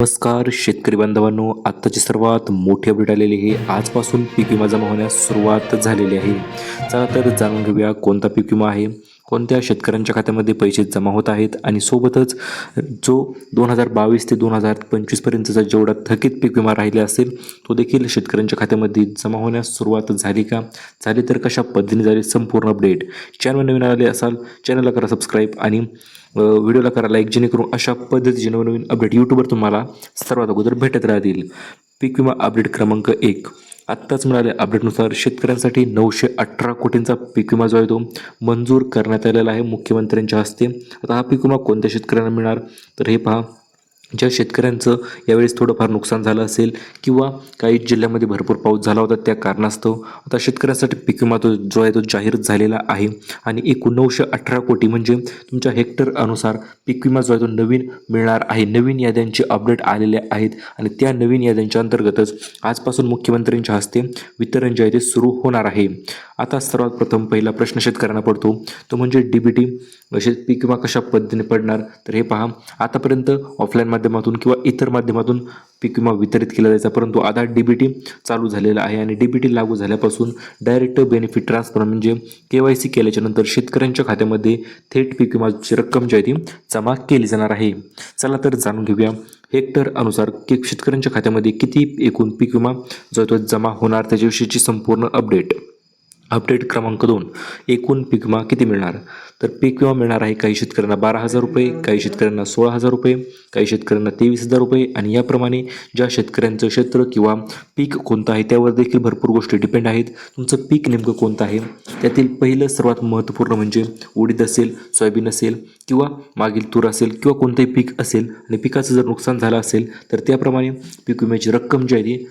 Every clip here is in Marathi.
नमस्कार शेतकरी बांधवांनो, आत्ताची सर्वात मोठी अपडेट आलेली आहे. आजपासून पीक विमा जमा होण्यास सुरुवात झालेली आहे. चला तर जाणून घेऊया कोणता पीक विमा आहे, कोणत्या शेतकऱ्यांच्या खात्यामध्ये पैसे जमा होत आहेत आणि सोबतच जो 2022 ते 2025 पर्यंतचा जेवढा थकीत पीक विमा राहिला असेल तो देखील शेतकऱ्यांच्या खात्यामध्ये जमा होण्यास सुरुवात झाली का, झाली तर कशा पद्धतीने झाली, संपूर्ण अपडेट. चॅनल नवीन आले असाल चॅनलला करा सबस्क्राईब आणि व्हिडिओला करा लाईक, जेणेकरून अशा पद्धतीचे नवनवीन अपडेट यूट्यूबवर तुम्हाला सर्वात अगोदर भेटत राहतील. पीक विमा अपडेट क्रमांक 1. आत्ताच मिळाल्या अपडेटनुसार शेतकऱ्यांसाठी 918 कोटींचा पीक विमा जो आहे तो मंजूर करण्यात आलेला आहे मुख्यमंत्र्यांच्या हस्ते. आता हा पीक विमा कोणत्या शेतकऱ्यांना मिळणार, तर हे पहा. ज्या शेतकऱ्यांचं यावेळेस थोडंफार नुकसान झालं असेल किंवा काही जिल्ह्यामध्ये भरपूर पाऊस झाला होता त्या कारणास्तव आता शेतकऱ्यांसाठी पीक विमा जो आहे तो जाहीर झालेला आहे. आणि एकूण 918 कोटी म्हणजे तुमच्या हेक्टर अनुसार पीक विमा जो आहे तो नवीन मिळणार आहे. नवीन याद्यांचे अपडेट आलेले आहेत आणि त्या नवीन याद्यांच्या अंतर्गतच आजपासून मुख्यमंत्र्यांच्या हस्ते वितरण जे आहे ते सुरू होणार आहे. आता सर्वात प्रथम पहिला प्रश्न शेतकऱ्यांना पडतो तो म्हणजे DBT पीक विमा कशा पद्धतीने पडणार, तर हे पहा. आतापर्यंत ऑफलाईन माध्यमातून किंवा इतर माध्यमातून पीक विमा वितरित केला जायचा, परंतु आता DBT चालू झालेला आहे आणि DBT लागू झाल्यापासून डायरेक्ट बेनिफिट ट्रान्सफर म्हणजे KYC केल्याच्या नंतर शेतकऱ्यांच्या खात्यामध्ये थेट पीक विमाची रक्कम जी आहे ती जमा केली जाणार आहे. चला तर जाणून घेऊया हेक्टर अनुसार शेतकऱ्यांच्या खात्यामध्ये किती एकूण पीक विमा जो आहे तो जमा होणार त्याच्याविषयीची संपूर्ण अपडेट. अपडेट क्रमांक 2. एकूण पीक विमा किती मिळणार, तर पीक विमा मिळणार आहे काही शेतकऱ्यांना 12,000 रुपये, काही शेतकऱ्यांना 16,000 रुपये, काही शेतकऱ्यांना 23,000 रुपये आणि याप्रमाणे ज्या शेतकऱ्यांचं क्षेत्र किंवा पीक कोणतं आहे त्यावर देखील भरपूर गोष्टी डिपेंड आहेत. तुमचं पीक नेमकं कोणतं आहे त्यातील पहिलं सर्वात महत्त्वपूर्ण म्हणजे उडीद असेल, सोयाबीन असेल किंवा मागील तूर असेल किंवा कोणतंही पीक असेल आणि पिकाचं जर नुकसान झालं असेल तर त्याप्रमाणे पीक विम्याची रक्कम जी आहे ती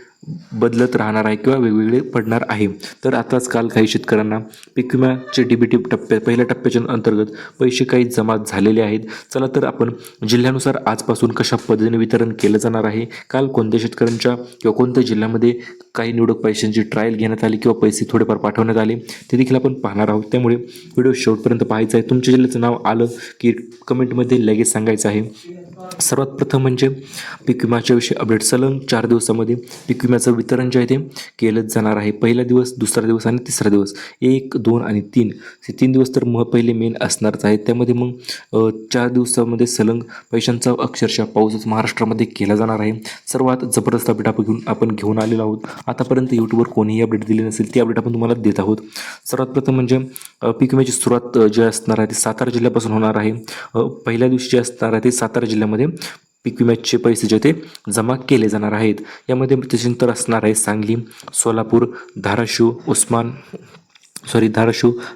बदलत राहणार आहे किंवा वेगवेगळे पडणार आहे. तर आताच काल काही शेतकऱ्यांना पीक विम्याचे DBT पहिल्या टप्प्याच्या अंतर्गत पैसे काही जमा झालेले आहेत. चला तर आपण जिल्ह्यानुसार आजपासून कशा पद्धतीने वितरण केलं जाणार आहे, काल कोणत्या शेतकऱ्यांच्या किंवा कोणत्या जिल्ह्यामध्ये काही निवडक पैशांची ट्रायल घेण्यात आली किंवा पैसे थोडेफार पाठवण्यात आले ते देखील आपण पाहणार आहोत. त्यामुळे व्हिडिओ शेवटपर्यंत पाहायचा आहे. तुमच्या जिल्ह्याचं नाव आलं की कमेंटमध्ये लगेच सांगायचं आहे. सर्वात प्रथम म्हणजे पीक विम्याच्या विषयी अपडेट. सलग 4 दिवसामध्ये पीक विम्याचं वितरण जे आहे ते केलंच जाणार आहे. पहिला दिवस, दुसरा दिवस आणि तिसरा दिवस. 1, 2 आणि 3 हे 3 दिवस तर पहिले मेन असणारच आहेत. त्यामध्ये मग 4 दिवसामध्ये सलग पैशांचा अक्षरशः पाऊसच महाराष्ट्रामध्ये केला जाणार आहे. सर्वात जबरदस्त अपडेट आपण घेऊन आलेलो आहोत. आतापर्यंत यूट्यूबवर कोणीही अपडेट दिली नसेल ती अपडेट आपण तुम्हाला देत आहोत. सर्वात प्रथम म्हणजे पीक विम्याची सुरुवात जी असणार आहे ती सातारा जिल्ह्यापासून होणार आहे. पहिल्या दिवशी जे असणार आहे ते सातारा जिल्ह्यामध्ये पीक विम्याचे पैसे जे ते जमा केले जाणार आहेत. यामध्ये त्याच्यानंतर असणार आहे सांगली, सोलापूर, धाराशिव,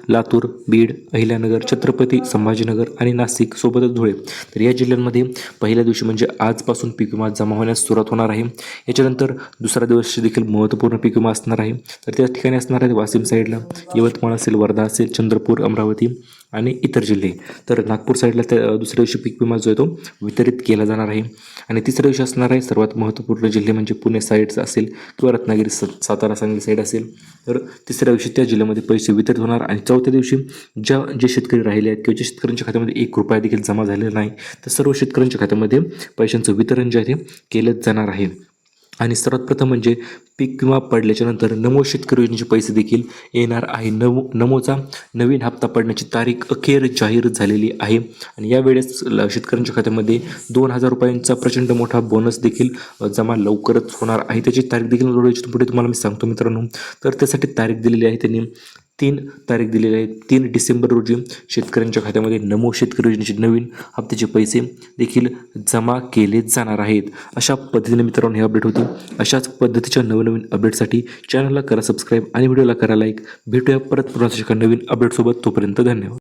लातूर, बीड, अहिल्यानगर, छत्रपती संभाजीनगर आणि नाशिक सोबतच धुळे. तर या जिल्ह्यांमध्ये पहिल्या दिवशी म्हणजे आजपासून पीक विमा जमा होण्यास सुरुवात होणार आहे. याच्यानंतर दुसरा दिवस देखील महत्त्वपूर्ण पीक विमा असणार आहे. तर त्या ठिकाणी असणार आहे वाशिम साईडला, यवतमाळ असेल, वर्धा असेल, चंद्रपूर, अमरावती आणि इतर जिल्हे. तर नागपूर साईडला त्या दुसऱ्या दिवशी पीक विमा जो आहे तो वितरित केला जाणार आहे. आणि तिसऱ्या दिवशी असणार आहे सर्वात महत्त्वपूर्ण जिल्हे म्हणजे पुणे साईडचा असेल किंवा रत्नागिरी, सातारा, सांगली साईड असेल. तर तिसऱ्या दिवशी त्या जिल्ह्यामध्ये पैसे वितरित होणार आणि चौथ्या दिवशी जे शेतकरी राहिले आहेत किंवा ज्या शेतकऱ्यांच्या खात्यामध्ये 1 रुपया देखील जमा झालेला नाही तर सर्व शेतकऱ्यांच्या खात्यामध्ये पैशांचं वितरण जे आहे ते केलंच जाणार आहे. आणि सर्वात प्रथम म्हणजे पीक विमा पडल्याच्या नंतर नमो शेतकरी योजनेचे पैसे देखील येणार आहे. नमोचा नवीन हप्ता पडण्याची तारीख अखेर जाहीर झालेली आहे आणि यावेळेस शेतकऱ्यांच्या खात्यामध्ये 2,000 रुपयांचा प्रचंड मोठा बोनस देखील जमा लवकरच होणार आहे. त्याची तारीख देखील पुढे तुम्हाला मी सांगतो मित्रांनो. तर त्यासाठी तारीख दिलेली आहे त्यांनी 3 तारीख दिलेली आहे. 3 डिसेंबर रोजी शेतकऱ्यांच्या खात्यामध्ये नमो शेतकरी योजनेचे नवीन हप्त्याचे पैसे देखील जमा केले जाणार आहेत. अशा पद्धतीने मित्रांनो हे अपडेट होती. अशाच पद्धतीच्या नवनवीन अपडेटसाठी चॅनलला करा सबस्क्राईब आणि व्हिडिओला करा लाईक. भेटूया परत पुन्हा नवीन अपडेटसोबत. तोपर्यंत धन्यवाद.